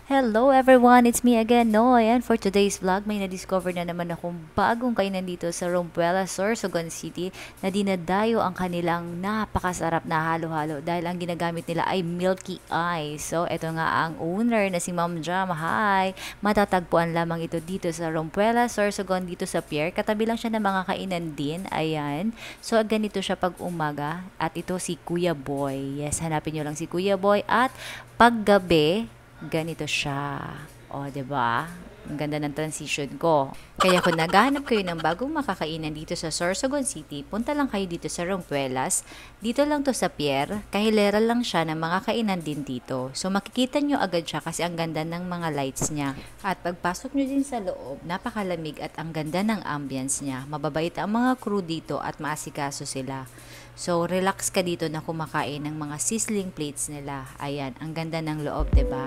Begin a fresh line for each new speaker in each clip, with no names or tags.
Hello everyone, it's me again, Noy. And for today's vlog, may na-discover na naman akong bagong kainan dito sa Rompuela, Sorsogon City na dinadayo ang kanilang napakasarap na halo-halo dahil ang ginagamit nila ay milky ice. So, ito nga ang owner na si Ma'am Jam. Hi! Matatagpuan lamang ito dito sa Rompuela, Sorsogon, dito sa pier. Katabi lang siya ng mga kainan din. Ayan. So, ganito siya pag umaga. At ito si Kuya Boy. Yes, hanapin nyo lang si Kuya Boy. At paggabi, ganito siya. O, 'di ba? Ang ganda ng transition ko. Kaya kung naghahanap kayo ng bagong makakainan dito sa Sorsogon City, punta lang kayo dito sa Rompuelas. Dito lang to sa pier. Kahilera lang siya ng mga kainan din dito. So makikita nyo agad siya kasi ang ganda ng mga lights niya. At pagpasok nyo din sa loob, napakalamig at ang ganda ng ambience niya. Mababait ang mga crew dito at maasikaso sila. So, relax ka dito na kumakain ng mga sizzling plates nila. Ayan, ang ganda ng loob, 'di ba?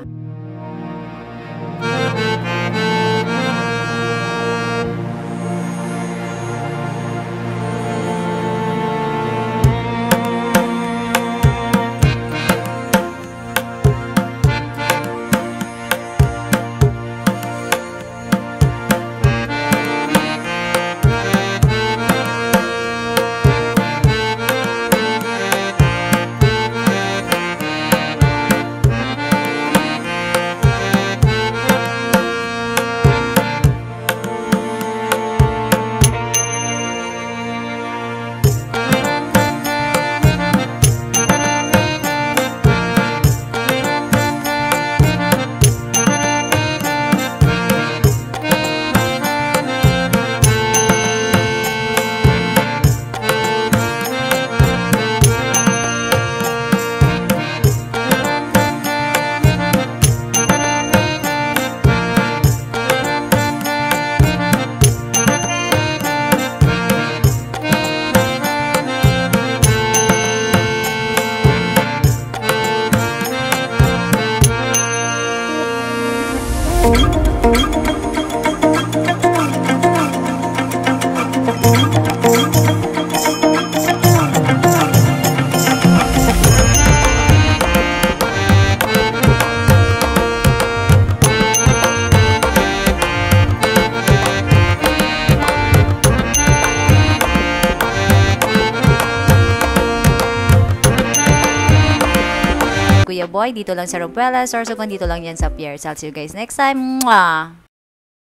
Kuya Boy, dito lang sa Rompuelas, Sorsogon, dito lang yan sa pier. So, I'll see you guys next time. Mwah!